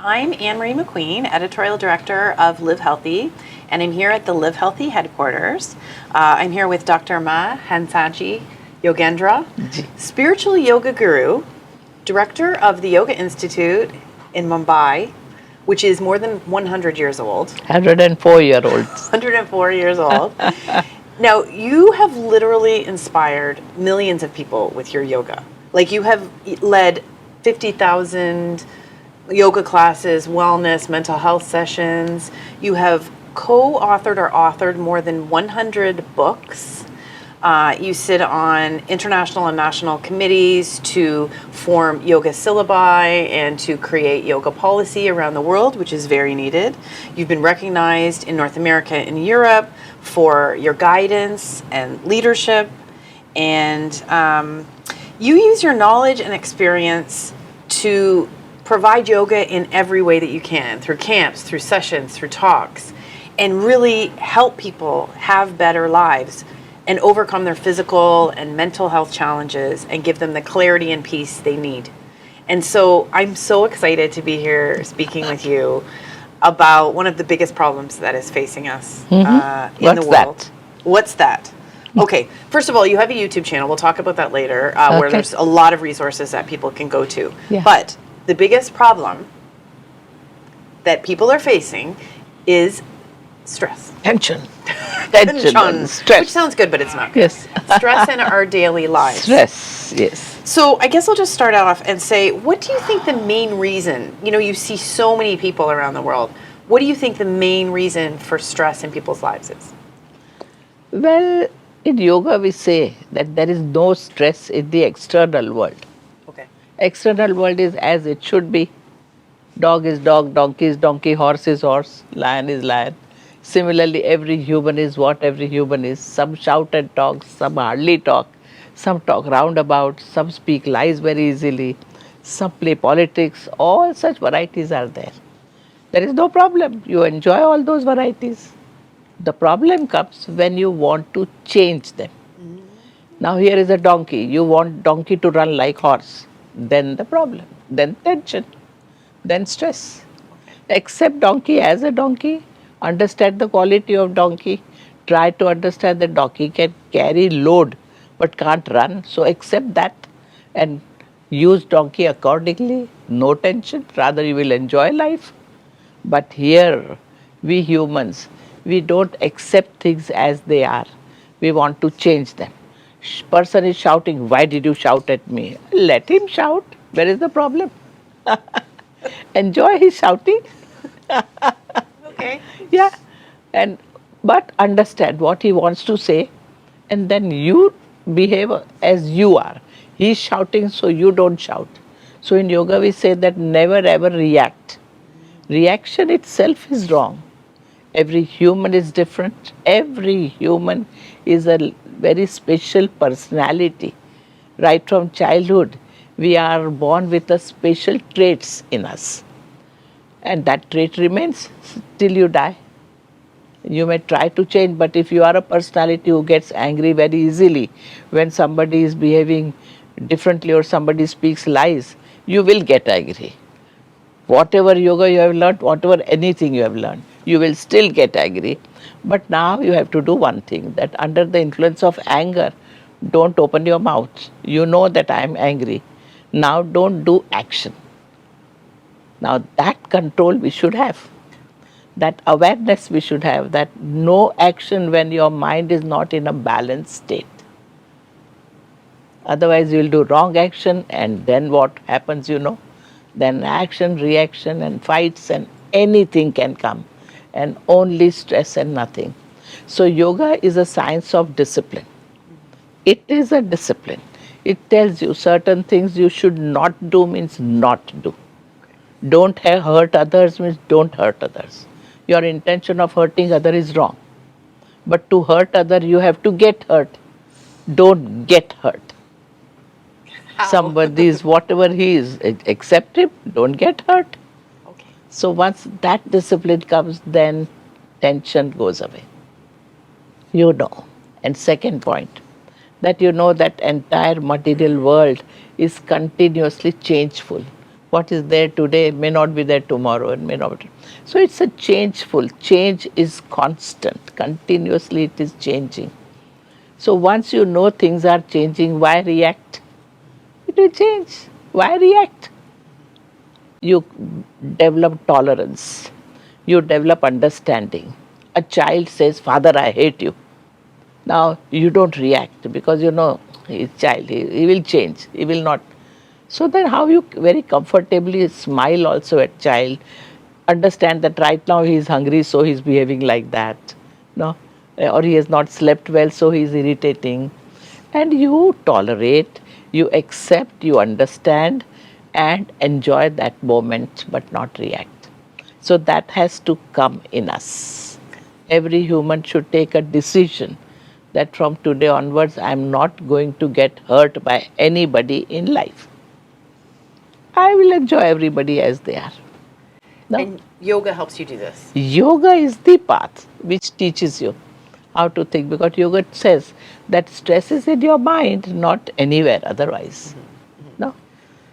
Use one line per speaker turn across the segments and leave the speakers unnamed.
I'm Anne-Marie McQueen, Editorial Director of Live Healthy, and I'm here at the Live Healthy headquarters. I'm here with Dr. Hansaji Yogendra, spiritual yoga guru, director of the Yoga Institute in Mumbai, which is more than 100 years old.
104-year-olds.
104 years old. Now, you have literally inspired millions of people with your yoga. Like, you have led 50,000 yoga classes, wellness, mental health sessions. You have co-authored or authored more than 100 books. You sit on international and national committees to form yoga syllabi and to create yoga policy around the world, which is very needed. You've been recognized in North America and Europe for your guidance and leadership. And you use your knowledge and experience to provide yoga in every way that you can, through camps, through sessions, through talks, and really help people have better lives and overcome their physical and mental health challenges and give them the clarity and peace they need. And so I'm so excited to be here speaking with you about one of the biggest problems that is facing us in the world. What's that? Okay, first of all, you have a YouTube channel. We'll talk about that later, where there's a lot of resources that people can go to. Yeah. But the biggest problem that people are facing is stress.
Tension. Tension. Stress.
Which sounds good, but it's not good.
Yes.
Stress in our daily lives.
Stress, yes.
So I guess I'll just start off and say, what do you think the main reason, you see so many people around the world, what do you think the main reason for stress in people's lives is?
Well, in yoga we say that there is no stress in the external world.
Okay.
External world is as it should be. Dog is dog, donkey is donkey, horse is horse, lion is lion. Similarly, every human is what every human is. Some shout and talk, some hardly talk, some talk roundabout, some speak lies very easily, some play politics. All such varieties are there. There is no problem. You enjoy all those varieties. The problem comes when you want to change them. Now here is a donkey. You want donkey to run like horse. Then the problem. Then tension. Then stress. Accept donkey as a donkey. Understand the quality of donkey. Try to understand that donkey can carry load but can't run. So accept that and use donkey accordingly. No tension. Rather you will enjoy life. But here we humans, we don't accept things as they are. We want to change them. Person is shouting, why did you shout at me? Let him shout. Where is the problem? Enjoy his shouting.
Okay.
Yeah. But understand what he wants to say, and then you behave as you are. He's shouting, so you don't shout. So in yoga we say that never ever react. Reaction itself is wrong. Every human is different. Every human is a very special personality. Right from childhood, we are born with a special traits in us. And that trait remains till you die. You may try to change, but if you are a personality who gets angry very easily when somebody is behaving differently or somebody speaks lies, you will get angry. Whatever yoga you have learned, whatever anything you have learned, you will still get angry. But now you have to do one thing, that under the influence of anger, don't open your mouth. You know that I am angry. Now don't do action. Now that control we should have. That awareness we should have, that no action when your mind is not in a balanced state. Otherwise you will do wrong action, and then what happens, Then action, reaction and fights and anything can come, and only stress and nothing. So yoga is a science of discipline. It is a discipline. It tells you certain things you should not do means not do. Don't hurt others means don't hurt others. Your intention of hurting other is wrong. But to hurt other, you have to get hurt. Don't get hurt.
How?
Somebody is whatever he is, accept him, don't get hurt.
Okay.
So once that discipline comes, then tension goes away. And second point, that that entire material world is continuously changeful. What is there today may not be there tomorrow and may not be. So it's a changeful. Change is constant. Continuously it is changing. So once you know things are changing, why react? It will change. Why react? You develop tolerance. You develop understanding. A child says, "Father, I hate you." Now you don't react because you know he's child. He will change. He will not. So then how you very comfortably smile also at child, understand that right now he is hungry, so he's behaving like that. No? Or he has not slept well, so he is irritating. And you tolerate, you accept, you understand, and enjoy that moment, but not react. So that has to come in us. Every human should take a decision that from today onwards, I'm not going to get hurt by anybody in life. I will enjoy everybody as they are. No?
And yoga helps you do this.
Yoga is the path which teaches you how to think, because yoga says that stress is in your mind, not anywhere otherwise. No?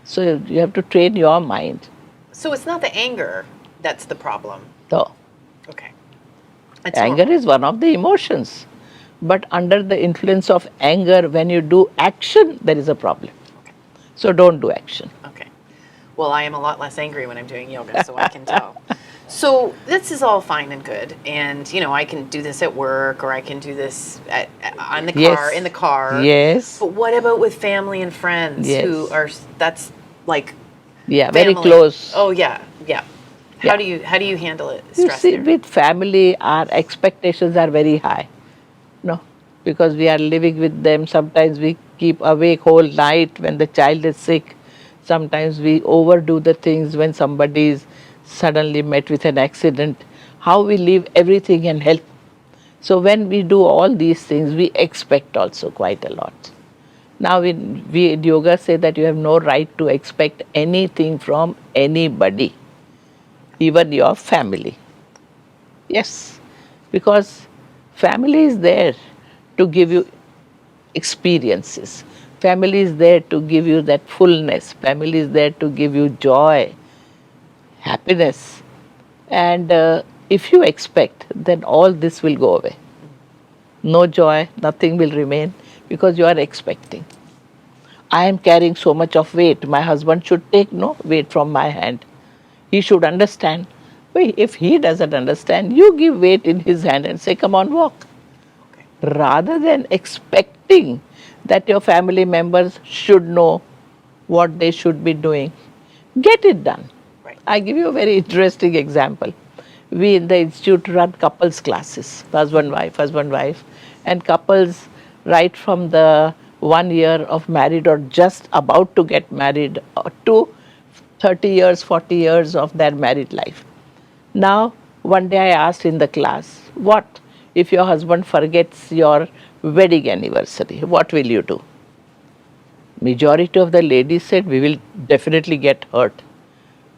So you have to train your mind.
So it's not the anger that's the problem.
So
Okay. It's
anger
normal.
is one of the emotions. But under the influence of anger, when you do action, there is a problem.
Okay.
So don't do action.
Okay. Well, I am a lot less angry when I'm doing yoga, so I can tell. So this is all fine and good, and you know I can do this at work, or I can do this on the car,
Yes.
in the car.
Yes.
But what about with family and friends
Yes.
who are that's like
Yeah, very
family?
close.
Oh yeah, yeah.
Yeah.
How do you handle it?
You
Stress
see,
there?
with family, our expectations are very high. No, because we are living with them. Sometimes we keep awake whole night when the child is sick. Sometimes we overdo the things when somebody is suddenly met with an accident. How we leave everything and help. So when we do all these things, we expect also quite a lot. Now we in yoga say that you have no right to expect anything from anybody, even your family. Yes, because family is there to give you experiences. Family is there to give you that fullness. Family is there to give you joy, happiness. And if you expect, then all this will go away. No joy, nothing will remain because you are expecting. I am carrying so much of weight. My husband should take no weight from my hand. He should understand. Wait, if he doesn't understand, you give weight in his hand and say, "Come on, walk."
Okay.
Rather than expecting that your family members should know what they should be doing, get it done.
Right.
I give you a very interesting example. We in the institute run couples classes, husband, wife, and couples right from the 1 year of married or just about to get married to 30 years, 40 years of their married life. Now, one day I asked in the class, what if your husband forgets your wedding anniversary? What will you do? Majority of the ladies said, we will definitely get hurt.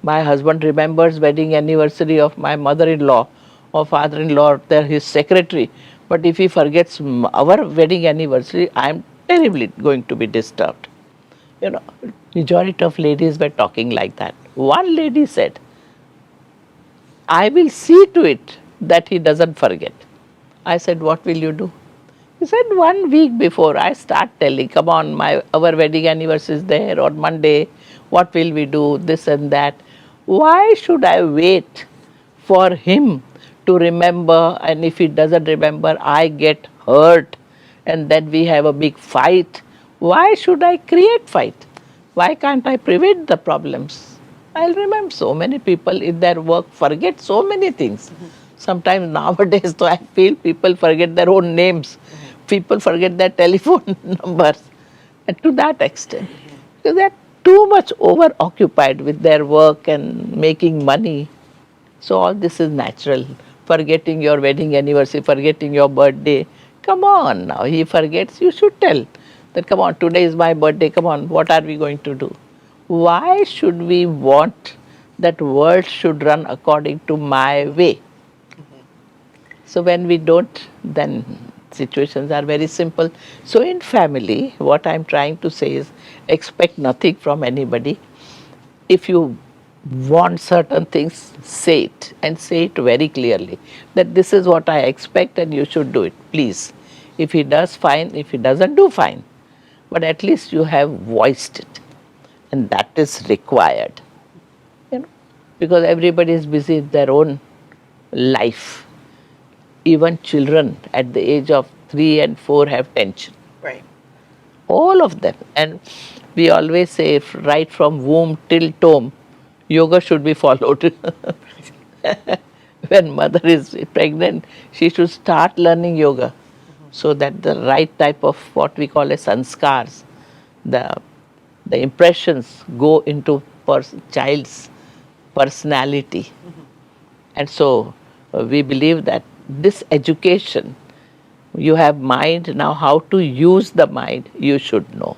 My husband remembers wedding anniversary of my mother-in-law or father-in-law, they're his secretary. But if he forgets our wedding anniversary, I'm terribly going to be disturbed. You know, majority of ladies were talking like that. One lady said, I will see to it that he doesn't forget. I said, what will you do? He said, 1 week before I start telling, come on, our wedding anniversary is there on Monday. What will we do? This and that. Why should I wait for him to remember? And if he doesn't remember, I get hurt. And then we have a big fight. Why should I create fight? Why can't I prevent the problems? I'll remember. So many people in their work forget so many things. Sometimes nowadays, though, I feel people forget their own names. People forget their telephone numbers. And to that extent, because they're too much over-occupied with their work and making money. So all this is natural. Forgetting your wedding anniversary, forgetting your birthday. Come on now, he forgets, you should tell that, come on, today is my birthday, come on, what are we going to do? Why should we want that world should run according to my way? So when we don't, then situations are very simple. So in family, what I'm trying to say is expect nothing from anybody. if you want certain things, say it, and say it very clearly that this is what I expect and you should do it, please. If he does, fine. If he doesn't do, fine. But at least you have voiced it, and that is required, because everybody is busy in their own life. Even children at the age of 3 and 4 have tension.
Right.
All of them. And we always say, right from womb till tomb, yoga should be followed. When mother is pregnant, she should start learning yoga, so that the right type of what we call as sanskars, the impressions go into child's personality. And so we believe that this education, you have mind, now how to use the mind, you should know.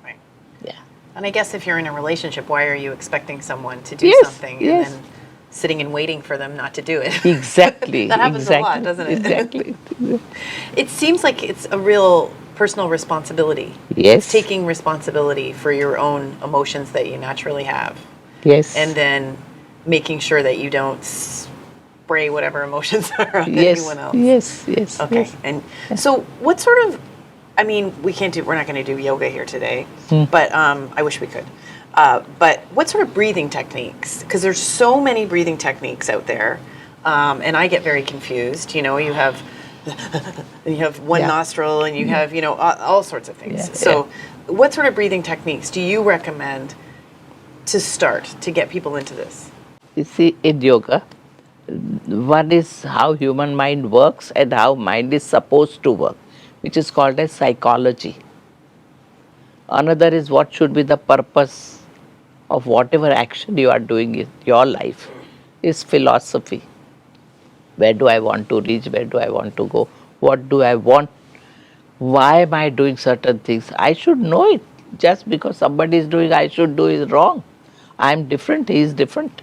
Right.
Yeah.
And I guess if you're in a relationship, why are you expecting someone to do
Yes,
something
yes.
and then sitting and waiting for them not to do it?
Exactly.
That happens
exactly,
a lot, doesn't it?
Exactly.
It seems like it's a real personal responsibility.
Yes.
It's taking responsibility for your own emotions that you naturally have.
Yes.
And then making sure that you don't spray whatever emotions are on
yes.
anyone else.
Yes. Yes.
Okay.
Yes.
And so what sort of, I mean, we're not going to do yoga here today, but I wish we could. But what sort of breathing techniques? Because there's so many breathing techniques out there, and I get very confused. You have one
Yeah.
nostril, and you have all sorts of things.
Yeah,
So, what sort of breathing techniques do you recommend to start to get people into this?
You see, in yoga, one is how human mind works and how mind is supposed to work, which is called as psychology. Another is what should be the purpose of whatever action you are doing in your life, is philosophy. Where do I want to reach? Where do I want to go? What do I want? Why am I doing certain things? I should know it. Just because somebody is doing, I should do is wrong. I am different, he is different.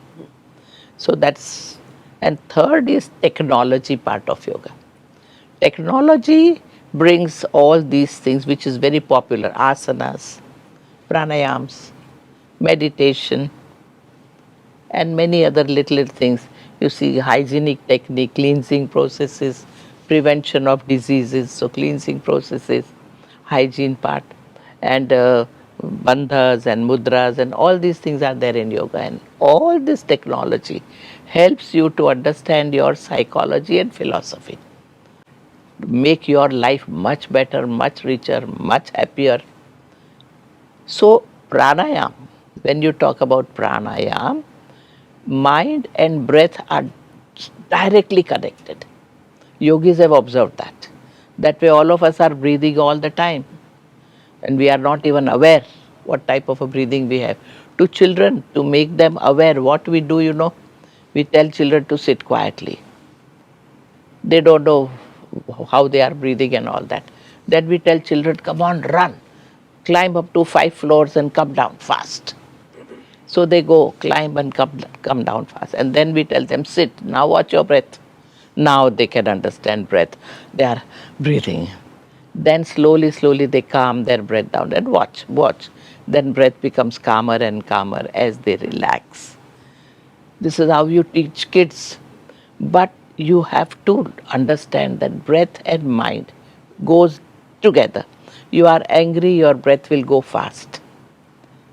So that's, and third is technology part of yoga. Technology brings all these things which is very popular, asanas, pranayams, meditation, and many other little things. You see, hygienic technique, cleansing processes, prevention of diseases, so cleansing processes, hygiene part, and bandhas and mudras, and all these things are there in yoga. And all this technology helps you to understand your psychology and philosophy, make your life much better, much richer, much happier. So pranayam, when you talk about pranayam, mind and breath are directly connected. Yogis have observed that. That way all of us are breathing all the time, and we are not even aware what type of a breathing we have. To children, to make them aware, what we do, we tell children to sit quietly. They don't know how they are breathing and all that. Then we tell children, come on, run. Climb up to 5 floors and come down fast. So they go, climb and come down fast. And then we tell them, sit, now watch your breath. Now they can understand breath. They are breathing. Then slowly, slowly they calm their breath down and watch. Then breath becomes calmer and calmer as they relax. This is how you teach kids. But you have to understand that breath and mind goes together. You are angry, your breath will go fast.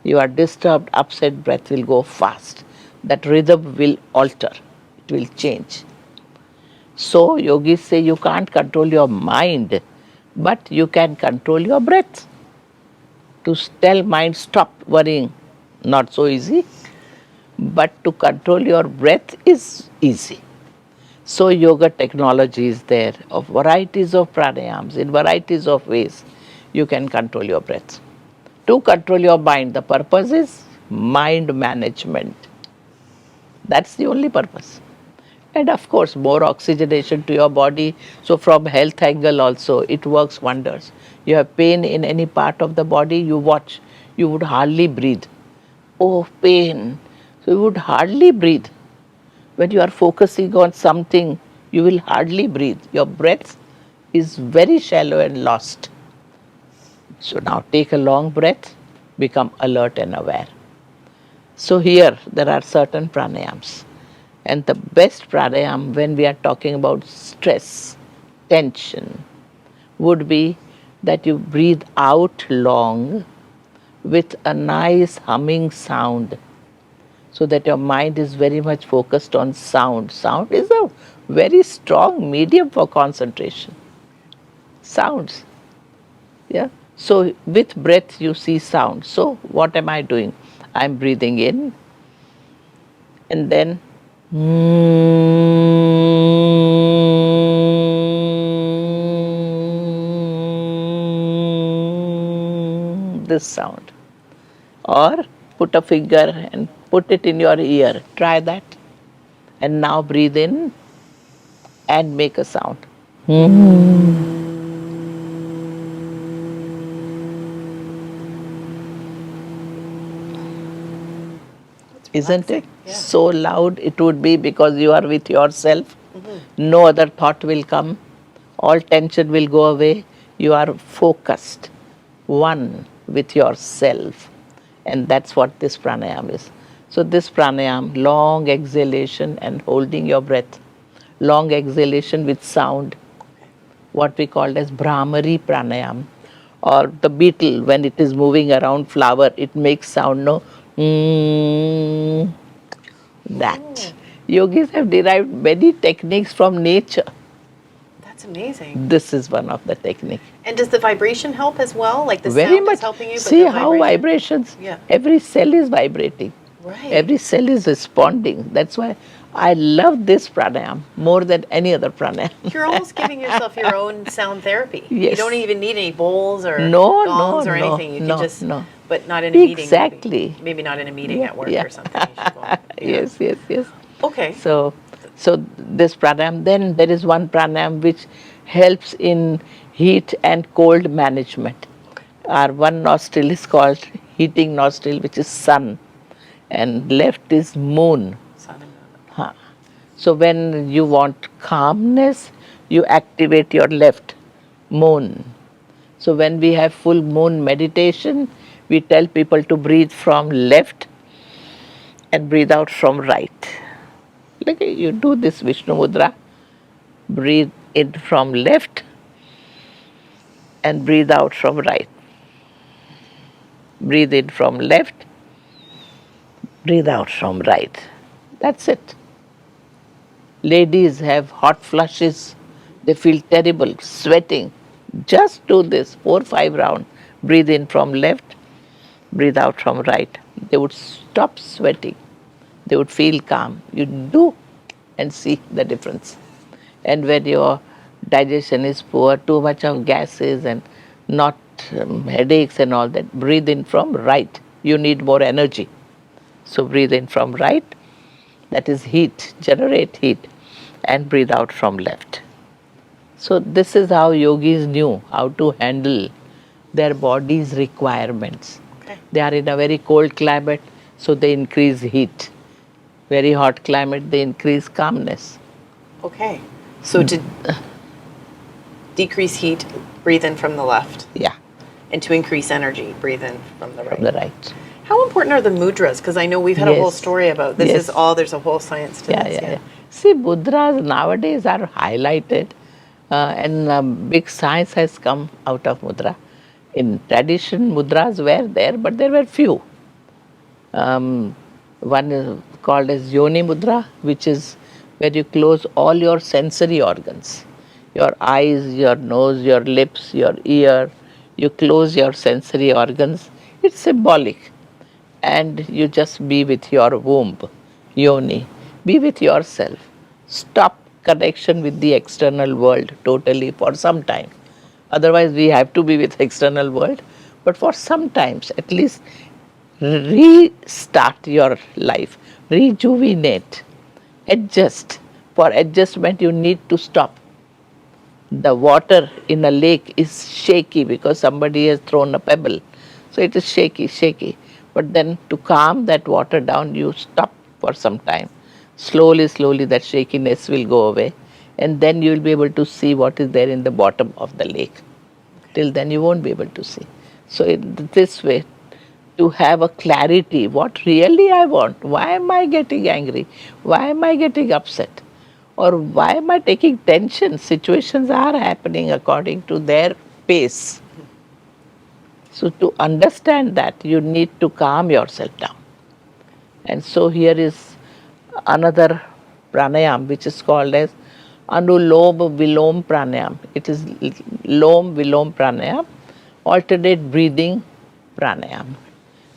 You are disturbed, upset, breath will go fast. That rhythm will alter. It will change. So yogis say you can't control your mind, but you can control your breath. To tell mind, stop worrying, not so easy. But to control your breath is easy. So yoga technology is there of varieties of pranayams, in varieties of ways you can control your breath. To control your mind, the purpose is mind management. That's the only purpose. And of course, more oxygenation to your body. So from health angle also, it works wonders. You have pain in any part of the body, you watch, you would hardly breathe. Oh, pain. So you would hardly breathe. When you are focusing on something, you will hardly breathe. Your breath is very shallow and lost. So now take a long breath, become alert and aware. So here there are certain pranayams. And the best pranayam when we are talking about stress, tension, would be that you breathe out long with a nice humming sound, so that your mind is very much focused on sound. Sound is a very strong medium for concentration. Sounds. Yeah. So with breath you see sound. So what am I doing? I'm breathing in and then this sound. Or put a finger and put it in your ear. Try that. And now breathe in and make a sound. Isn't it?
Yeah.
So loud it would be because you are with yourself. No other thought will come. All tension will go away. You are focused, one with yourself. And that's what this pranayam is. So this pranayam, long exhalation and holding your breath. Long exhalation with sound, what we call as Brahmari pranayam. Or the beetle, when it is moving around flower, it makes sound, no? That. Yogis have derived many techniques from nature.
That's amazing.
This is one of the techniques.
And does the vibration help as well? Like the
Very
sound
much.
is helping you, but
See
the
how vibrations,
Yeah.
every cell is vibrating.
Right.
Every cell is responding. That's why I love this pranayam more than any other pranayam.
You're almost giving yourself your own sound therapy. You
Yes.
don't even need any bowls or
No,
gongs
no,
or
no,
anything. You
no,
can just,
no.
but not in a meeting.
Exactly.
Maybe not in a meeting
Yeah,
at work
yeah.
or something. You should go. Yeah.
Yes, yes, yes.
Okay.
So this pranayam, then there is one pranayam which helps in heat and cold management. Our one nostril is called heating nostril, which is sun, and left is moon.
Sun and moon.
Huh. So when you want calmness, you activate your left, moon. So when we have full moon meditation, we tell people to breathe from left and breathe out from right. Like you do this Vishnu Mudra, breathe in from left and breathe out from right. Breathe in from left, breathe out from right. That's it. Ladies have hot flushes, they feel terrible, sweating. Just do this 4-5 rounds. Breathe in from left, breathe out from right. They would stop sweating. They would feel calm. You do and see the difference. And when your digestion is poor, too much of gases and not headaches and all that, breathe in from right. You need more energy. So breathe in from right, that is heat, generate heat, and breathe out from left. So this is how yogis knew how to handle their body's requirements.
Okay.
They are in a very cold climate, so they increase heat. Very hot climate, they increase calmness.
Okay. So to decrease heat, breathe in from the left.
Yeah,
And to increase energy, breathe in from the right.
from the right.
How important are the mudras? Because I know we've had a whole
Yes.
story about this.
Yes.
Is all there's a whole science to
Yeah,
this.
yeah, yeah. See, mudras nowadays are highlighted, and big science has come out of mudra. In tradition, mudras were there, but there were few. One is called as yoni mudra, which is where you close all your sensory organs, your eyes, your nose, your lips, your ear. You close your sensory organs. It's symbolic. And you just be with your womb, yoni. Be with yourself. Stop connection with the external world totally for some time. Otherwise, we have to be with external world. But for some times, at least restart your life, rejuvenate, adjust. For adjustment, you need to stop. The water in a lake is shaky because somebody has thrown a pebble. So it is shaky, shaky. But then to calm that water down, you stop for some time. Slowly, slowly that shakiness will go away. And then you will be able to see what is there in the bottom of the lake. Till then you won't be able to see. So in this way, to have a clarity what really I want. Why am I getting angry? Why am I getting upset? Or why am I taking tension? Situations are happening according to their pace. So to understand that, you need to calm yourself down. And so here is another pranayam which is called as Anulom Vilom Pranayam. It is Lom Vilom Pranayam, alternate breathing pranayam,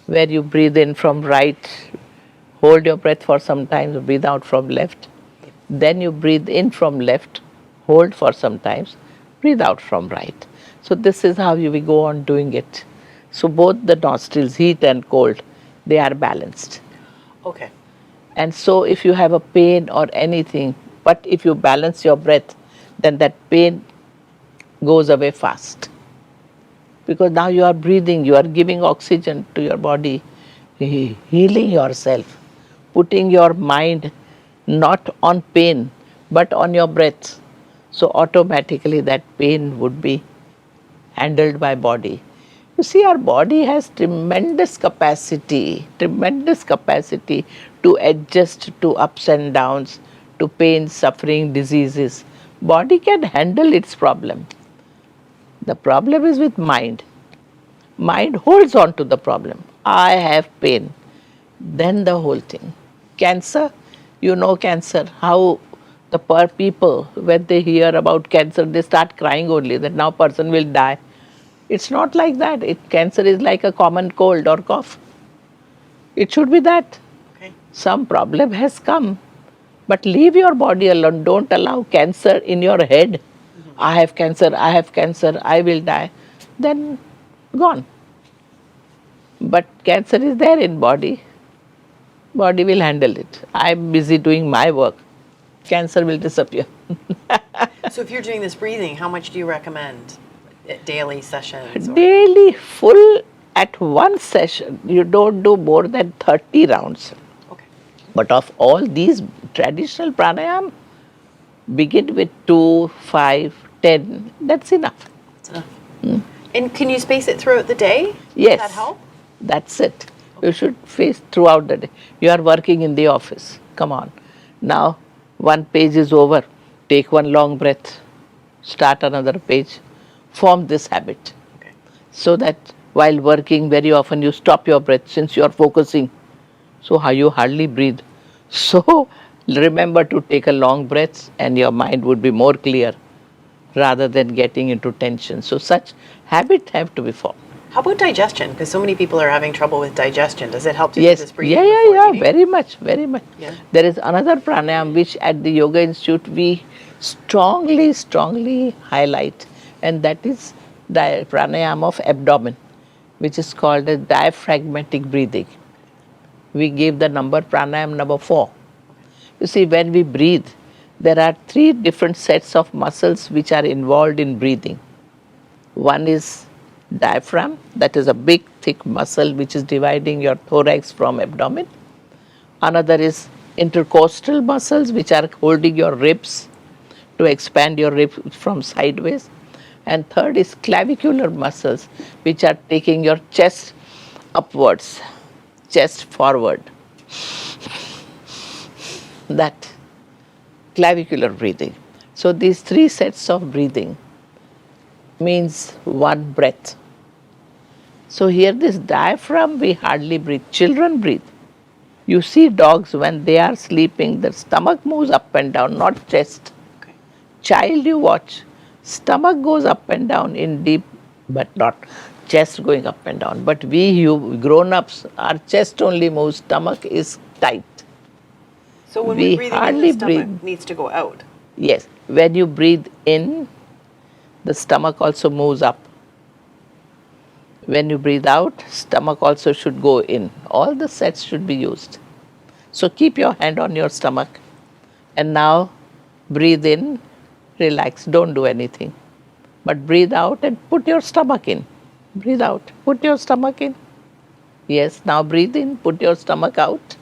where you breathe in from right, hold your breath for some time, breathe out from left. Then you breathe in from left, hold for some time, breathe out from right. So this is how we go on doing it. So both the nostrils, heat and cold, they are balanced.
Okay.
And so if you have a pain or anything, but if you balance your breath, then that pain goes away fast. Because now you are breathing, you are giving oxygen to your body, healing yourself, putting your mind not on pain, but on your breath. So automatically that pain would be handled by body. You see, our body has tremendous capacity to adjust to ups and downs, to pain, suffering, diseases. Body can handle its problem. The problem is with mind. Mind holds on to the problem. I have pain. Then the whole thing. Cancer, you know cancer, how the poor people, when they hear about cancer, they start crying only that now person will die. It's not like that. Cancer is like a common cold or cough. It should be that.
Okay.
Some problem has come, but leave your body alone. Don't allow cancer in your head. I have cancer, I will die. Then gone. But cancer is there in body. Body will handle it. I'm busy doing my work. Cancer will disappear.
So if you're doing this breathing, how much do you recommend? Daily sessions? Or?
Daily full at one session, you don't do more than 30 rounds.
Okay.
But of all these traditional pranayam, begin with 2, 5, 10. That's enough.
That's enough. And can you space it throughout the day?
Yes.
Does that help?
That's it. You should face throughout the day. You are working in the office. Come on. Now, one page is over. Take one long breath. Start another page. Form this habit.
Okay.
So that while working, very often you stop your breath since you are focusing. So how you hardly breathe. So remember to take a long breath and your mind would be more clear rather than getting into tension. So such habits have to be formed.
How about digestion? Because so many people are having trouble with digestion. Does it help to do
Yes,
this breathing?
yeah,
before eating?
very much, very much.
Yeah.
There is another pranayam which at the Yoga Institute we strongly highlight, and that is the pranayam of abdomen, which is called as diaphragmatic breathing. We gave the number pranayam number 4. You see, when we breathe, there are 3 different sets of muscles which are involved in breathing. One is diaphragm, that is a big thick muscle which is dividing your thorax from abdomen. Another is intercostal muscles which are holding your ribs to expand your ribs from sideways. And third is clavicular muscles which are taking your chest upwards, chest forward. That clavicular breathing. So these 3 sets of breathing means one breath. So here this diaphragm we hardly breathe. Children breathe. You see dogs when they are sleeping, their stomach moves up and down, not chest.
Okay.
Child you watch, stomach goes up and down in deep, but not chest going up and down. But we you grown-ups, our chest only moves, stomach is tight.
So when
We
we're breathing in,
hardly
the stomach
breathe.
needs to go out.
Yes, when you breathe in, the stomach also moves up. When you breathe out, stomach also should go in. All the sets should be used. So keep your hand on your stomach. And now breathe in, relax, don't do anything. But breathe out and put your stomach in. Breathe out, put your stomach in. Yes, now breathe in, put your stomach out.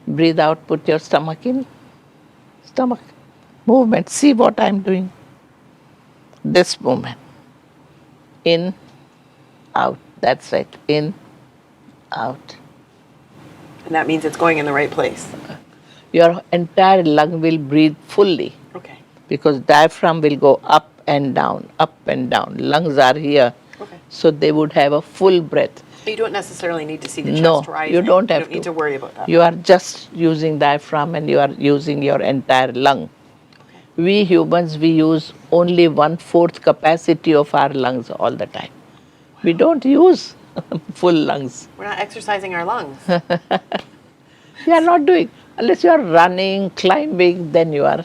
Breathe out, put your stomach in. Stomach. Movement, see what I'm doing. This movement. In, out, that's right. In, out.
And that means it's going in the right place.
Your entire lung will breathe fully
Okay.
because diaphragm will go up and down, up and down. Lungs are here,
Okay.
so they would have a full breath.
You don't necessarily need to see the
No,
chest rising.
you don't have
You don't need to worry about that.
You are just using diaphragm and you are using your entire lung. We humans, we use only 1/4 capacity of our lungs all the time. We don't use full lungs.
We're not exercising our lungs.
We are not doing. Unless you are running, climbing, then you are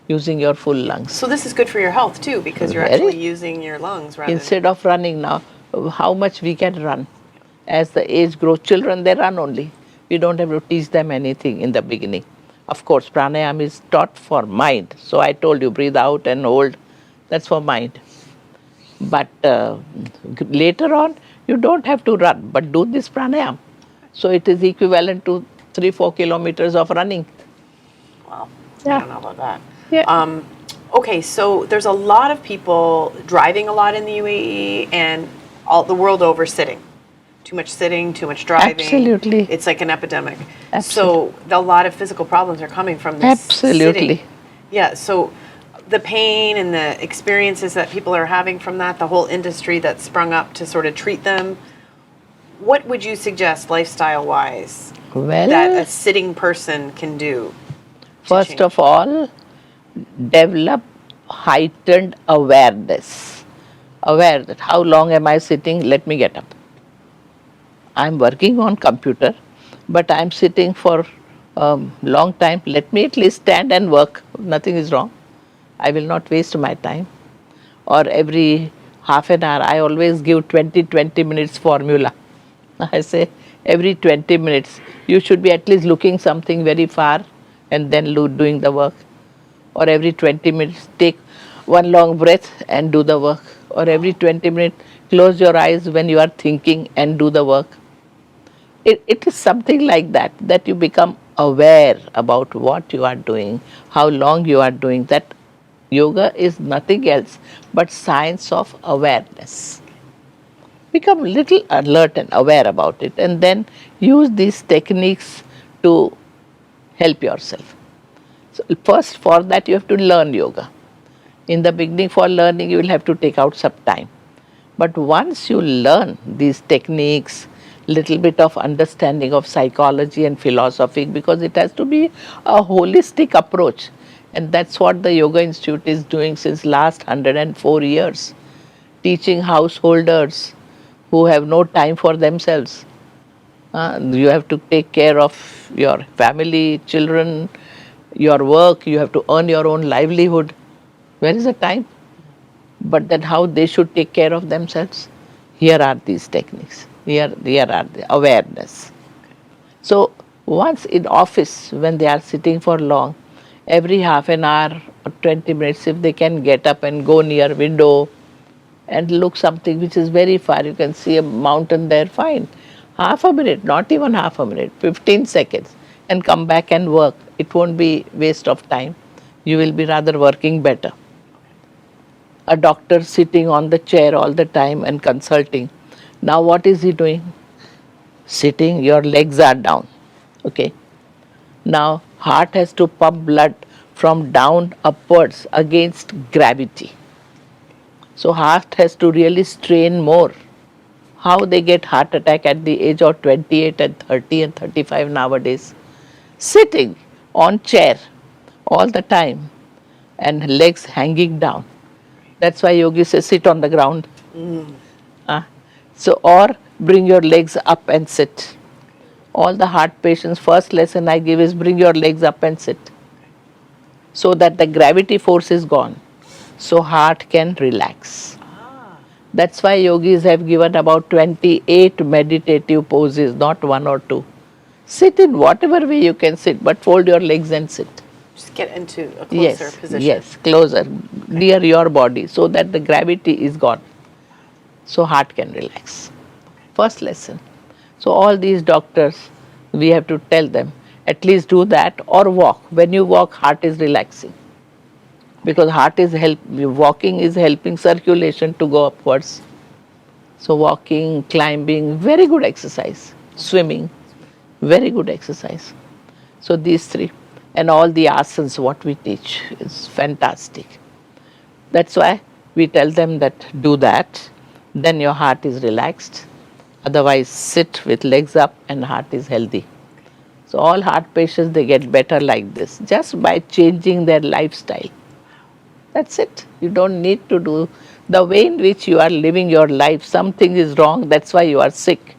using your full lungs.
So this is good for your health too, because you're
Very.
actually using your lungs rather
Instead of running now, how much we can run. As the age grows, children, they run only. We don't have to teach them anything in the beginning. Of course, pranayama is taught for mind. So I told you, breathe out and hold. That's for mind. But later on, you don't have to run, but do this pranayama. So it is equivalent to 3-4 kilometers of running.
Wow.
Yeah.
I don't know about that.
Yeah.
Okay, so there's a lot of people driving a lot in the UAE and all the world over sitting. Too much sitting, too much driving.
Absolutely.
It's like an epidemic.
Absolutely.
So a lot of physical problems are coming from this
Absolutely.
sitting. Yeah, so the pain and the experiences that people are having from that, the whole industry that sprung up to sort of treat them, what would you suggest lifestyle-wise
Well,
that a sitting person can do?
first
change?
of all, develop heightened awareness. Aware that how long am I sitting? Let me get up. I'm working on computer, but I'm sitting for a long time. Let me at least stand and work. Nothing is wrong. I will not waste my time. Or every half an hour, I always give 20 minutes formula. I say every 20 minutes, you should be at least looking something very far and then doing the work. Or every 20 minutes, take one long breath and do the work. Or every 20 minutes, close your eyes when you are thinking and do the work. It is something like that, that you become aware about what you are doing, how long you are doing. That yoga is nothing else but science of awareness. Become little alert and aware about it, and then use these techniques to help yourself. So first, for that you have to learn yoga. In the beginning, for learning, you will have to take out some time. But once you learn these techniques, little bit of understanding of psychology and philosophy, because it has to be a holistic approach. And that's what the Yoga Institute is doing since last 104 years, teaching householders who have no time for themselves. You have to take care of your family, children, your work, you have to earn your own livelihood. Where is the time? But then how they should take care of themselves? Here are these techniques. Here are the awareness. So once in office, when they are sitting for long, every half an hour or 20 minutes, if they can get up and go near window and look something which is very far, you can see a mountain there, fine. Half a minute, not even half a minute, 15 seconds, and come back and work. It won't be waste of time. You will be rather working better. A doctor sitting on the chair all the time and consulting. Now what is he doing? Sitting, your legs are down. Okay. Now heart has to pump blood from down upwards against gravity. So heart has to really strain more. How they get heart attack at the age of 28 and 30 and 35 nowadays? Sitting on chair all the time and legs hanging down. That's why yogi says sit on the ground. So, or bring your legs up and sit. All the heart patients, first lesson I give is bring your legs up and sit, so that the gravity force is gone, so heart can relax. That's why yogis have given about 28 meditative poses, not one or two. Sit in whatever way you can sit, but fold your legs and sit.
Just get into a closer position.
Yes, closer, near your body, so that the gravity is gone, so heart can relax. First lesson. So all these doctors, we have to tell them, at least do that or walk. When you walk, heart is relaxing. Because walking is helping circulation to go upwards. So walking, climbing, very good exercise. swimming, very good exercise. So these three, and all the asanas what we teach is fantastic. That's why we tell them that do that, then your heart is relaxed. Otherwise, sit with legs up and heart is healthy. So all heart patients, they get better like this, just by changing their lifestyle. That's it. You don't need to do the way in which you are living your life. Something is wrong, that's why you are sick.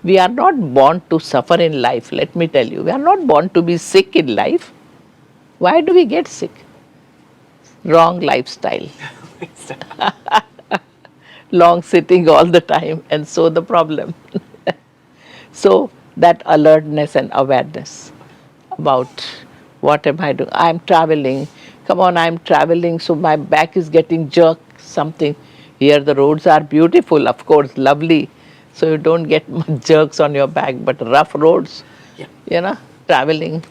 We are not born to suffer in life, let me tell you. We are not born to be sick in life. Why do we get sick? Wrong lifestyle. Long sitting all the time, and so the problem. So that alertness and awareness about what am I doing? I'm traveling. Come on, I'm traveling, so my back is getting jerked, something. Here the roads are beautiful, of course, lovely. So you don't get much jerks on your back, but rough roads, traveling.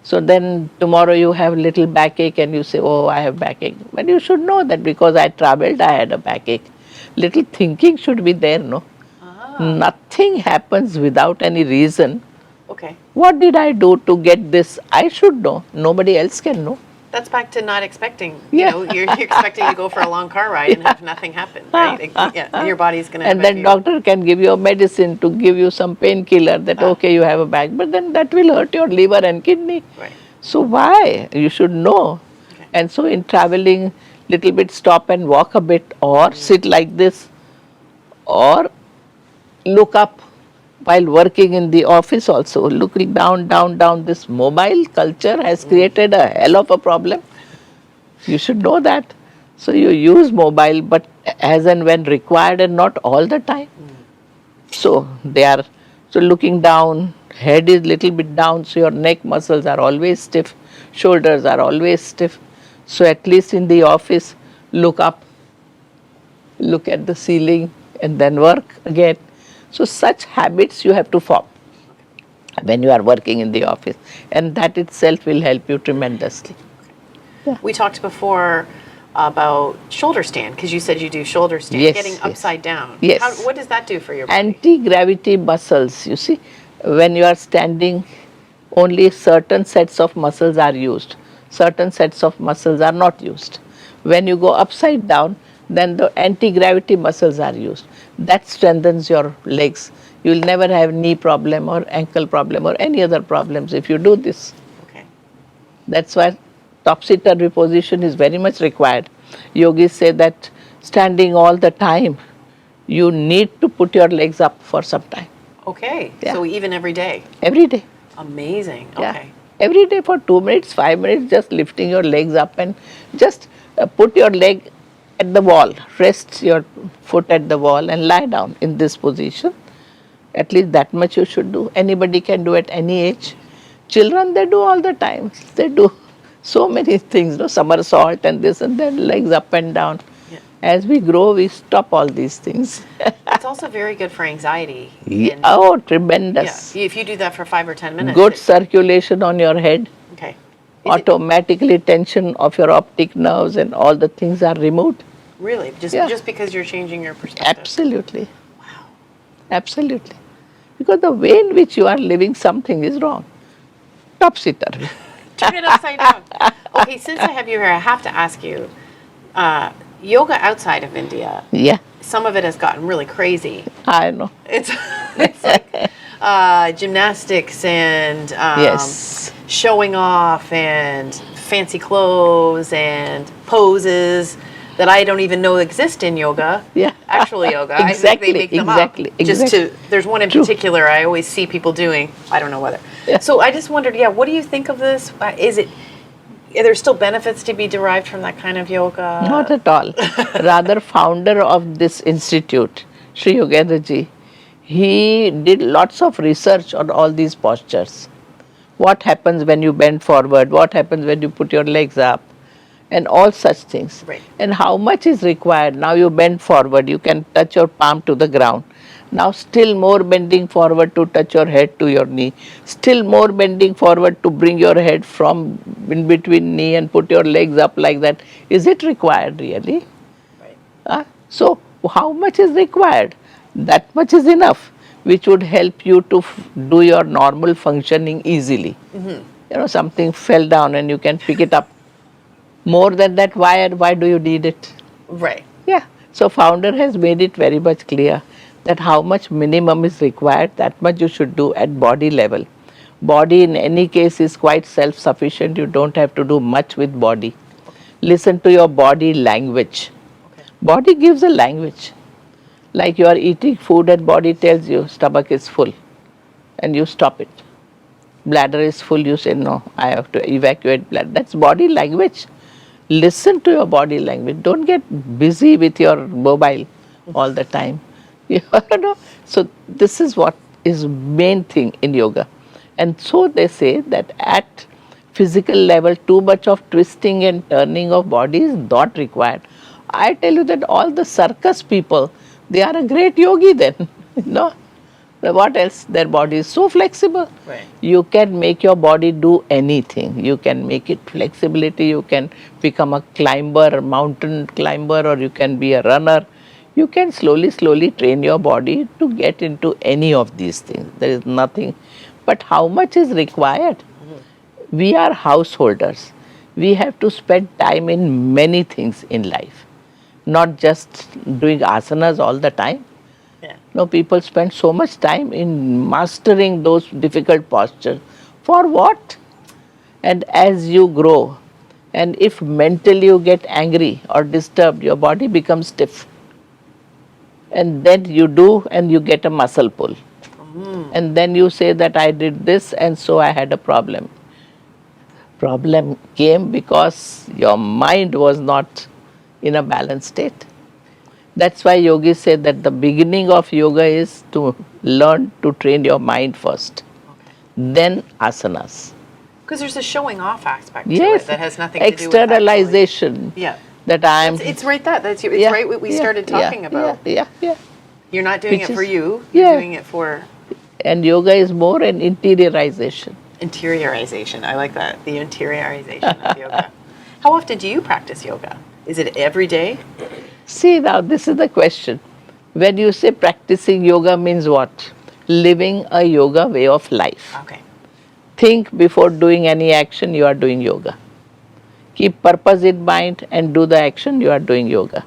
So then tomorrow you have little backache and you say, oh, I have backache. But you should know that because I traveled, I had a backache. Little thinking should be there, no? Nothing happens without any reason.
Okay.
What did I do to get this? I should know. Nobody else can know.
That's back to not expecting.
Yeah.
You're expecting to go for a long car ride and have nothing happen, right? And your body's going to.
And then doctor can give you a medicine to give you some painkiller that okay, you have a back, but then that will hurt your liver and kidney.
Right.
So why? You should know. Okay. And so in traveling, little bit stop and walk a bit, or sit like this, or look up while working in the office also, looking down, down, down. This mobile culture has created a hell of a problem. You should know that. So you use mobile, but as and when required and not all the time. So looking down, head is little bit down, so your neck muscles are always stiff, shoulders are always stiff. So at least in the office, look up, look at the ceiling, and then work again. So such habits you have to form when you are working in the office, and that itself will help you tremendously.
Yeah. We talked before about shoulder stand, because you said you do shoulder stand,
yes,
getting upside down.
Yes.
What does that do for your body?
Anti-gravity muscles, you see, when you are standing, only certain sets of muscles are used. Certain sets of muscles are not used. When you go upside down, then the anti-gravity muscles are used. That strengthens your legs. You will never have knee problem or ankle problem or any other problems if you do this.
Okay.
That's why topsy-turvy position is very much required. Yogis say that standing all the time, you need to put your legs up for some time.
Okay.
Yeah.
So even every day?
Every day.
Amazing.
Yeah.
Okay.
Every day for 2 minutes, 5 minutes, just lifting your legs up and just put your leg at the wall. Rest your foot at the wall and lie down in this position. At least that much you should do. Anybody can do at any age. Children, they do all the time. They do so many things, somersault and this and that, legs up and down. Yeah. As we grow, we stop all these things.
It's also very good for anxiety.
Oh, tremendous.
Yeah. If you do that for 5 or 10 minutes.
Good circulation on your head.
Okay.
Automatically tension of your optic nerves and all the things are removed.
Really? Just because you're changing your perspective?
Absolutely.
Wow.
Absolutely. Because the way in which you are living, something is wrong. Topsy-turvy.
Turn it upside down. Okay, since I have you here, I have to ask you, yoga outside of India,
yeah,
some of it has gotten really crazy.
I know.
It's like gymnastics and
yes,
showing off and fancy clothes and poses that I don't even know exist in yoga.
Yeah.
Actual yoga.
Exactly,
I think they make them
exactly,
up.
Exactly.
There's one in particular I always see people doing. I don't know whether.
Yeah.
So I just wondered, what do you think of this? Are there still benefits to be derived from that kind of yoga?
Not at all. Rather, founder of this institute, Sri Yogendra ji, he did lots of research on all these postures. What happens when you bend forward? What happens when you put your legs up? And all such things.
Right.
And how much is required? Now you bend forward, you can touch your palm to the ground. Now still more bending forward to touch your head to your knee. Still more bending forward to bring your head from in between knee and put your legs up like that. Is it required really?
Right.
So how much is required? That much is enough. which would help you to do your normal functioning easily. You know, something fell down and you can pick it up. More than that, why do you need it?
Right.
Yeah. So founder has made it very much clear that how much minimum is required, that much you should do at body level. Body in any case is quite self-sufficient. You don't have to do much with body. Listen to your body language.
Okay.
Body gives a language. Like you are eating food and body tells you stomach is full and you stop it. Bladder is full, you say no, I have to evacuate bladder. That's body language. Listen to your body language. Don't get busy with your mobile all the time. You know? So this is what is main thing in yoga. And so they say that at physical level, too much of twisting and turning of body is not required. I tell you that all the circus people, they are a great yogi then. No? What else? Their body is so flexible.
Right.
You can make your body do anything. You can make it flexibility. You can become a climber, a mountain climber, or you can be a runner. You can slowly train your body to get into any of these things. There is nothing. But how much is required? We are householders. We have to spend time in many things in life, not just doing asanas all the time.
Yeah.
No, people spend so much time in mastering those difficult postures. For what? And as you grow, and if mentally you get angry or disturbed, your body becomes stiff. And then you do, and you get a muscle pull. And then you say that I did this, and so I had a problem. Problem came because your mind was not in a balanced state. That's why yogis say that the beginning of yoga is to learn to train your mind first, then asanas.
Because there's a showing off aspect to
Yes,
it that has nothing to do with
externalization.
Yeah.
That I am.
It's right that. It's
Yeah,
right what we started talking about.
Yeah.
You're not doing
Which
it for
is-
you. You're
yeah.
doing it for
And yoga is more an interiorization.
interiorization. I like that. The interiorization of yoga. How often do you practice yoga? Is it every day?
See, now this is the question. When you say practicing yoga means what? Living a yoga way of life.
Okay.
Think before doing any action, you are doing yoga. Keep purpose in mind and do the action, you are doing yoga.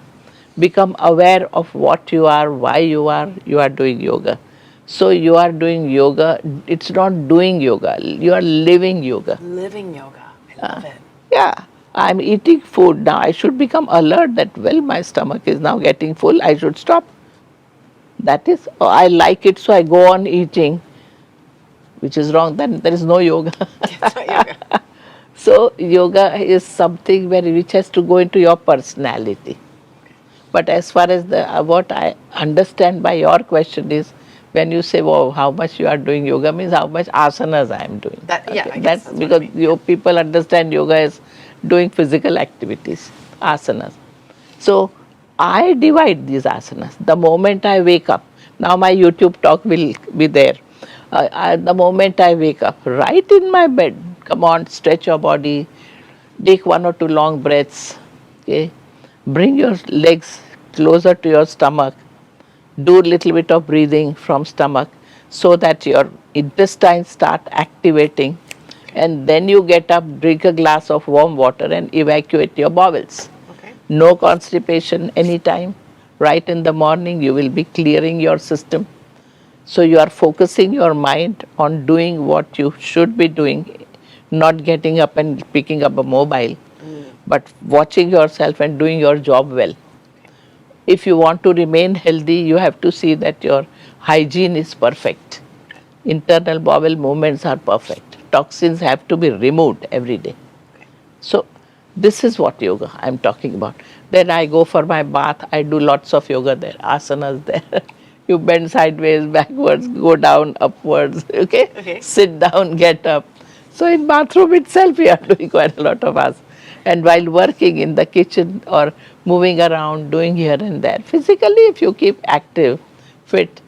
Become aware of what you are, why you are doing yoga. So you are doing yoga, it's not doing yoga, you are living yoga.
Living yoga. I love it.
Yeah, I'm eating food now, I should become alert that, well, my stomach is now getting full, I should stop. That is, oh, I like it, so I go on eating, which is wrong, then there is no yoga.
It's not yoga.
So yoga is something which has to go into your personality. But as far as what I understand by your question is, when you say, "Wow, how much you are doing yoga," means how much asanas I am doing.
Yeah, I guess
That's
that's what I
because
mean.
your people understand yoga as doing physical activities, asanas. So I divide these asanas. The moment I wake up, now my YouTube talk will be there. The moment I wake up, right in my bed, come on, stretch your body, take 1 or 2 long breaths, okay? Bring your legs closer to your stomach, do a little bit of breathing from stomach so that your intestines start activating, and then you get up, drink a glass of warm water and evacuate your bowels.
Okay.
No constipation anytime. Right in the morning, you will be clearing your system. So you are focusing your mind on doing what you should be doing, not getting up and picking up a mobile, but watching yourself and doing your job well. If you want to remain healthy, you have to see that your hygiene is perfect. Internal bowel movements are perfect. Toxins have to be removed every day. So this is what yoga I'm talking about. Then I go for my bath. I do lots of yoga there, asanas there. You bend sideways, backwards, go down, upwards. Okay?
Okay.
Sit down, get up. So in bathroom itself, we are doing quite a lot of us. And while working in the kitchen or moving around, doing here and there, physically, if you keep active, fit,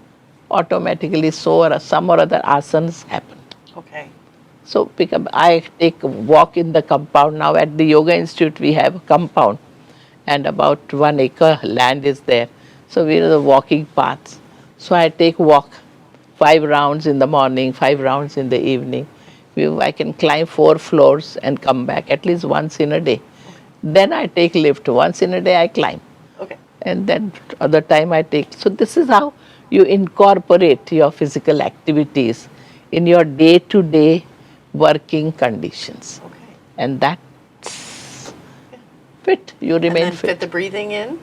automatically some or other asanas happen.
Okay.
So I take a walk in the compound. Now at the Yoga Institute, we have a compound and about 1 acre land is there. So we are the walking paths. So I take walk 5 rounds in the morning, 5 rounds in the evening. I can climb 4 floors and come back at least once in a day. Then I take lift. Once in a day I climb.
Okay.
And then other time I take. So this is how you incorporate your physical activities in your day-to-day working conditions.
Okay.
And that's fit. You remain
And then
fit.
fit the breathing in.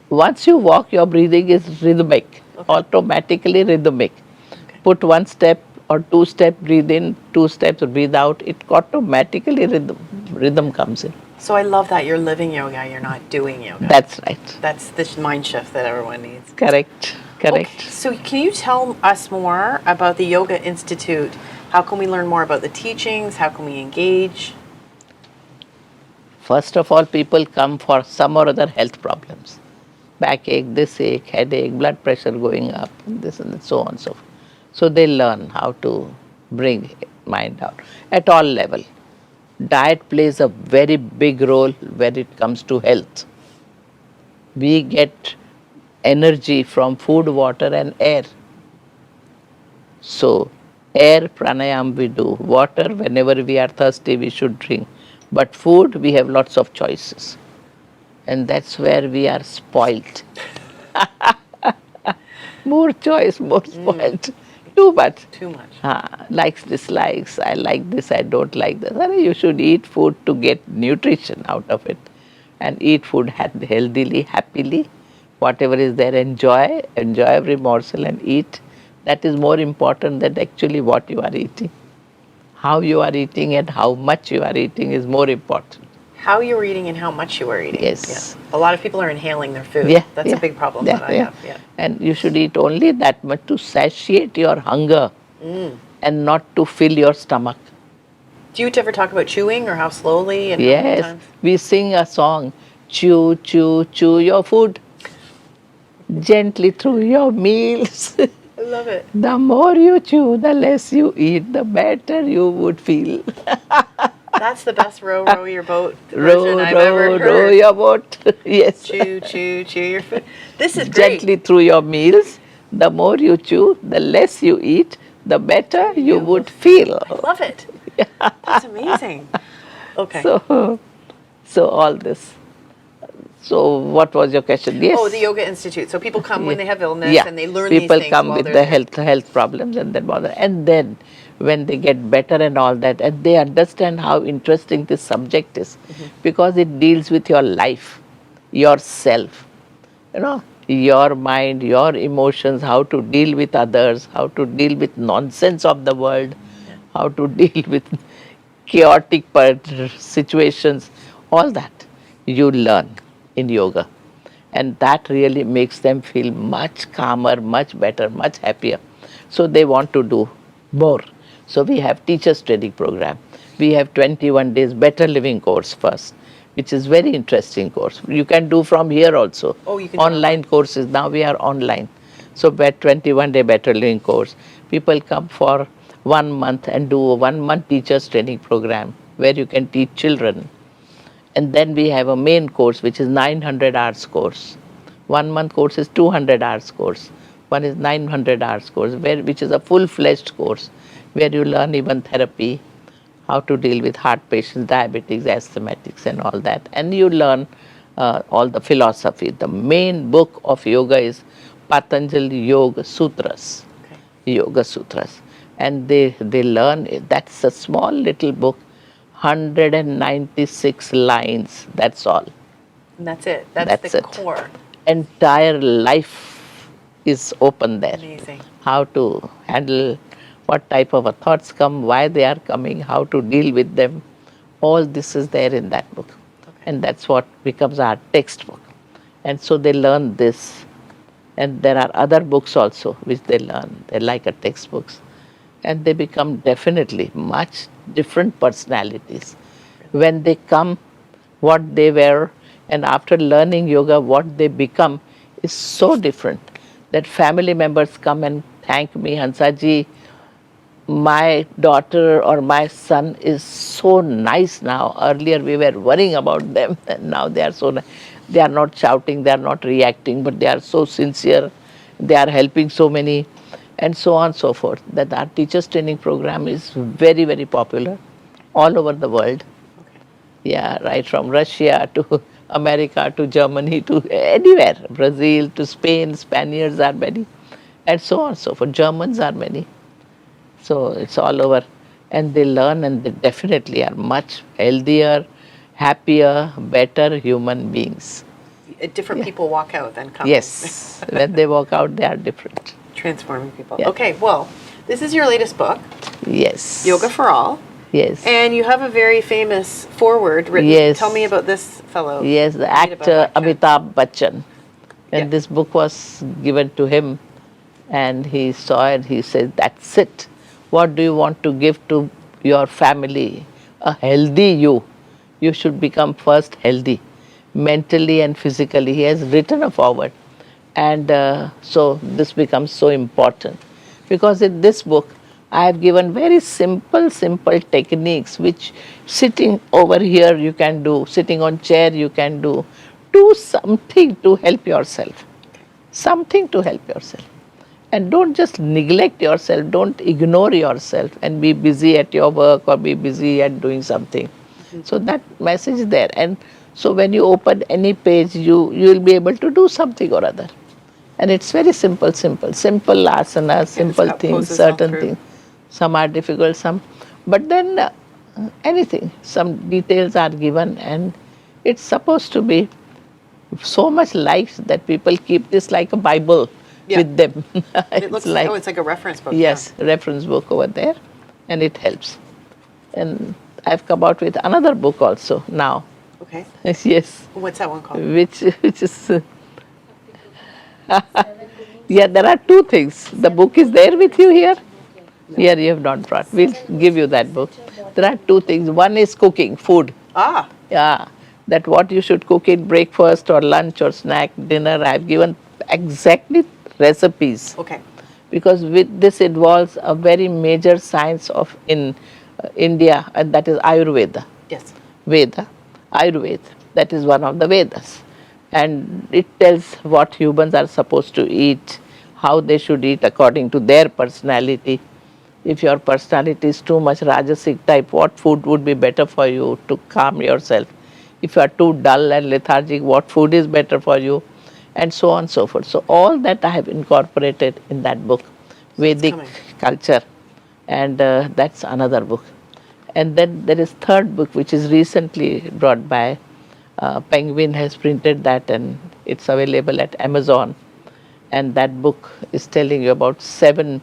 Once you walk, your breathing is rhythmic, automatically rhythmic.
Okay.
Put 1 step or 2 step, breathe in, 2 steps, breathe out. It automatically rhythm comes in.
So I love that you're living yoga, you're not doing yoga.
That's right.
That's the mind shift that everyone needs.
Correct. Correct.
Okay, so can you tell us more about the Yoga Institute? How can we learn more about the teachings? How can we engage?
First of all, people come for some or other health problems. Backache, this ache, headache, blood pressure going up, this and so on and so forth. So they learn how to bring mind out at all level. Diet plays a very big role when it comes to health. We get energy from food, water and air. So air pranayam we do, water whenever we are thirsty we should drink. But food we have lots of choices. And that's where we are spoilt. More choice, more spoilt. Too much.
Too much.
Likes, dislikes, I like this, I don't like this. You should eat food to get nutrition out of it. And eat food healthily, happily. Whatever is there, enjoy every morsel and eat. That is more important than actually what you are eating. How you are eating and how much you are eating is more important.
How you are eating and how much you are eating.
Yes.
Yeah. A lot of people are inhaling their food.
Yeah,
That's
yeah,
a big problem that I have. Yeah.
And you should eat only that much to satiate your hunger and not to fill your stomach.
Do you ever talk about chewing or how slowly and how many
Yes,
times?
we sing a song, chew, chew, chew your food gently through your meals.
I love it.
The more you chew, the less you eat, the better you would feel.
That's the best row your boat
Row,
version I've ever
row,
heard.
row your boat. Yes.
Chew, chew, chew your food. This is great.
Gently through your meals. The more you chew, the less you eat, the better you would feel.
I love it. That's amazing. Okay.
So all this. So what was your question? Yes.
Oh, the Yoga Institute. So people come when they have illness
Yeah.
and they learn
People
these things
come
while
with
they're
the
there.
health problems and then bother. And then when they get better and all that, and they understand how interesting this subject is, because it deals with your life, yourself, your mind, your emotions, how to deal with others, how to deal with nonsense of the world, how to deal with chaotic situations, all that you learn in yoga. And that really makes them feel much calmer, much better, much happier. So they want to do more. So we have teachers training program. We have 21 days better living course first, which is very interesting course. You can do from here also.
Oh, you can do
online courses. Now we are online. So 21-day better living course. People come for 1 month and do a 1-month teachers training program where you can teach children. And then we have a main course which is 900 hours course. 1 month course is 200 hours course. One is 900 hours course, which is a full-fledged course where you learn even therapy, how to deal with heart patients, diabetics, asthmatics and all that. And you learn all the philosophy. The main book of yoga is Patanjali Yoga Sutras. Yoga Sutras. And they learn, that's a small little book, 196 lines, that's all.
And that's it. That's the core.
Entire life is open there.
Amazing.
How to handle, what type of thoughts come, why they are coming, how to deal with them. All this is there in that book. And that's what becomes our textbook. And so they learn this. And there are other books also which they learn. They're like a textbooks. And they become definitely much different personalities. When they come, what they were, and after learning yoga, what they become is so different that family members come and thank me, Hansaji, my daughter or my son is so nice now. Earlier we were worrying about them, and now they are so nice. They are not shouting, they are not reacting, but they are so sincere. They are helping so many. and so on and so forth. That our teachers training program is very, very popular all over the world.
Okay.
Yeah, right from Russia to America to Germany to anywhere, Brazil to Spain, Spaniards are many, and so on and so forth. Germans are many. So it's all over. And they learn and they definitely are much healthier, happier, better human beings.
Different people walk out than come in.
Yes, when they walk out, they are different.
Transforming people.
Yeah.
Okay, well, this is your latest book,
Yes.
Yoga for All.
Yes.
And you have a very famous foreword written.
Yes.
Tell me about this fellow.
Yes, the
Read about
actor
that guy.
Amitabh Bachchan. And
Yeah.
this book was given to him, and he saw it. He said, "That's it. What do you want to give to your family? A healthy you. You should become first healthy, mentally and physically." He has written a foreword. And so this becomes so important. Because in this book, I have given very simple techniques which sitting over here you can do, sitting on chair you can do. Do something to help yourself. Something to help yourself. And don't just neglect yourself, don't ignore yourself and be busy at your work or be busy at doing something. So that message is there. And so when you open any page, you will be able to do something or other. And it's very simple asanas, simple
got
things,
poses all
certain
through.
things. Some are difficult, some. But then anything, some details are given, and it's supposed to be so much life that people keep this like a Bible
Yeah.
with them.
It looks
like,
it's like a reference book.
yes, reference book over there, and it helps. And I've come out with another book also now.
Yeah. Okay.
Yes,
What's that one called?
which is yeah, there are two things. The book is there with you here. Here you have not brought. We'll give you that book. There are two things. One is cooking, food.
Ah,
Yeah, that what you should cook in breakfast or lunch or snack, dinner. I've given exactly recipes.
okay.
Because with this involves a very major science of in India, and that is Ayurveda.
Yes.
Veda, Ayurveda, that is one of the Vedas. And it tells what humans are supposed to eat, how they should eat according to their personality. If your personality is too much Rajasic type, what food would be better for you to calm yourself? If you are too dull and lethargic, what food is better for you? And so on and so forth. So all that I have incorporated in that book, Vedic
coming.
culture, and that's another book. And then there is third book which is recently brought by Penguin has printed that, and it's available at Amazon. And that book is telling you about 7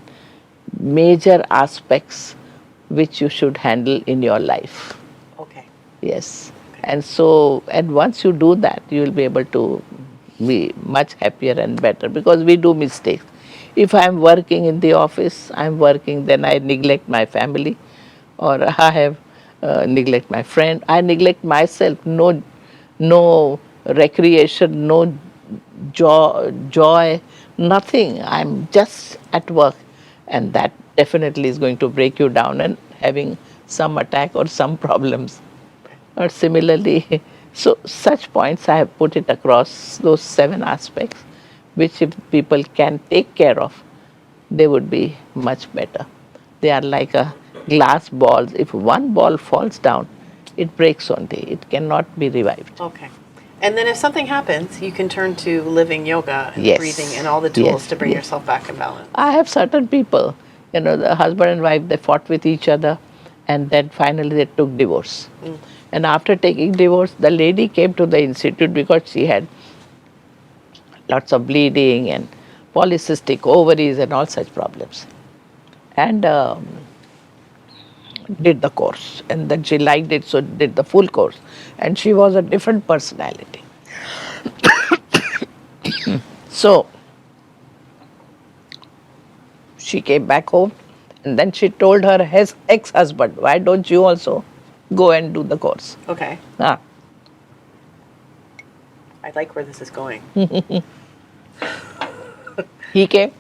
major aspects which you should handle in your life.
Okay.
Yes. And so, and once you do that, you will be able to be much happier and better, because we do mistakes. If I am working in the office, I am working, then I neglect my family, or I have neglect my friend, I neglect myself. No recreation, no joy, nothing. I'm just at work, and that definitely is going to break you down and having some attack or some problems. Or similarly, so such points I have put it across, those 7 aspects, which if people can take care of, they would be much better. They are like a glass balls. If one ball falls down, it breaks only. It cannot be revived.
Okay. And then if something happens, you can turn to living yoga and
Yes.
breathing and all the tools
Yes.
to bring
Yes.
yourself back in balance.
I have certain people, the husband and wife, they fought with each other, and then finally they took divorce. And after taking divorce, the lady came to the institute because she had lots of bleeding and polycystic ovaries and all such problems. And did the course. And then she liked it, so did the full course. And she was a different personality. So she came back home, and then she told her ex-husband, why don't you also go and do the course?
Okay.
Ah.
I like where this is going.
He came,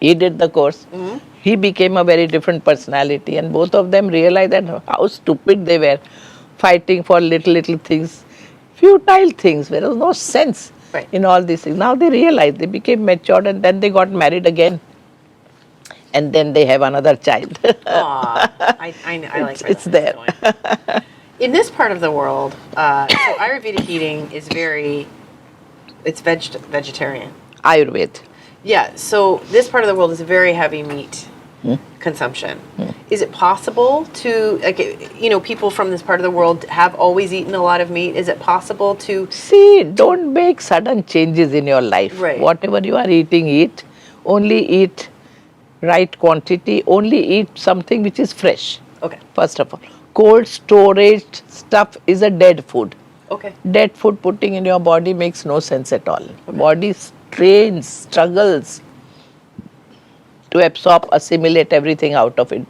he did the course, he became a very different personality, and both of them realized that how stupid they were, fighting for little things, futile things. There was no sense
Right.
in all these things. Now they realized, they became matured, and then they got married again. and then they have another child.
Aw, I like where
It's
this is
there.
going. In this part of the world, so Ayurvedic eating is it's vegetarian.
Ayurveda.
Yeah, so this part of the world is very heavy meat consumption. Is it possible to, like, people from this part of the world have always eaten a lot of meat? Is it possible to?
See, don't make sudden changes in your life.
Right.
Whatever you are eating, eat. Only eat right quantity. Only eat something which is fresh.
Okay.
First of all, cold storage stuff is a dead food.
Okay.
Dead food putting in your body makes no sense at all. Body strains, struggles to absorb, assimilate everything out of it.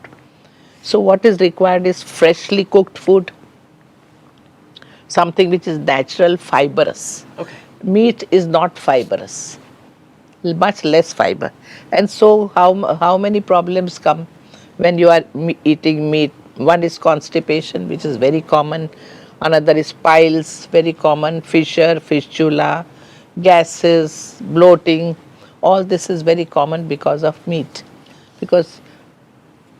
So what is required is freshly cooked food, something which is natural, fibrous.
Okay.
Meat is not fibrous, much less fiber. And so how many problems come when you are eating meat? One is constipation, which is very common. Another is piles, very common, fissure, fistula, gases, bloating. All this is very common because of meat. Because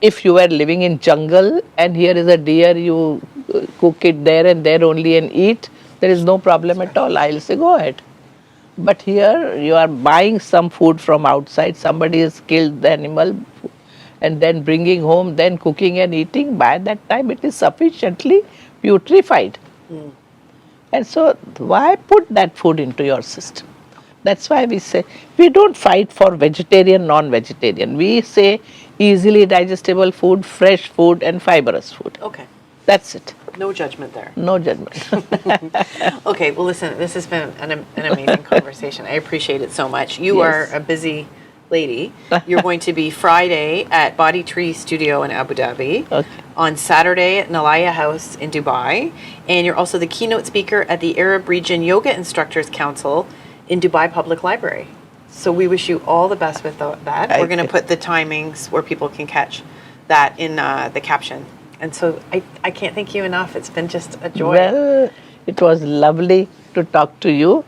if you were living in jungle and here is a deer, you cook it there and there only and eat, there is no problem at all. I'll say go ahead. But here you are buying some food from outside, somebody has killed the animal and then bringing home, then cooking and eating. By that time it is sufficiently putrefied. And so why put that food into your system? That's why we say, we don't fight for vegetarian, non-vegetarian. We say easily digestible food, fresh food and fibrous food.
Okay.
That's it.
No judgment there.
No judgment.
Okay, well listen, this has been an amazing conversation. I appreciate it so much. You are a busy lady. You're going to be Friday at Body Tree Studio in Abu Dhabi, on Saturday at Nalaya House in Dubai, and you're also the keynote speaker at the Arab Region Yoga Instructors Council in Dubai Public Library. So we wish you all the best with that. We're going to put the timings where people can catch that in the caption. And so I can't thank you enough. It's been just a joy.
Well, it was lovely to talk to you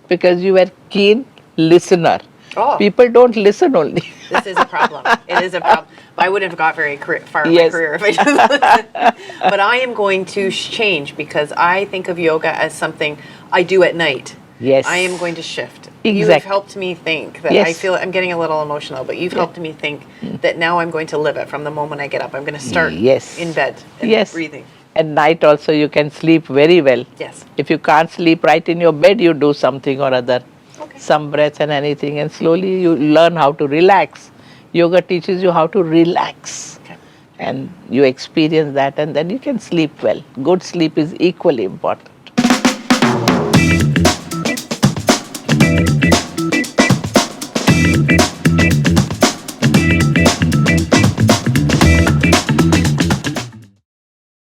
because you were keen listener.
Oh.
People don't listen only.
This is a problem. It is a problem. I wouldn't have got very far in my career if I just listened. But I am going to change because I think of yoga as something I do at night.
Yes.
I am going to shift.
Exactly.
You have helped me think that.
Yes.
I feel I'm getting a little emotional, but you've helped me think that now I'm going to live it from the moment I get up. I'm going to start in bed and breathing.
At night also you can sleep very well.
Yes.
If you can't sleep right in your bed, you do something or other.
Okay.
Some breath and anything, and slowly you learn how to relax. Yoga teaches you how to relax.
Okay.
And you experience that and then you can sleep well. Good sleep is equally important.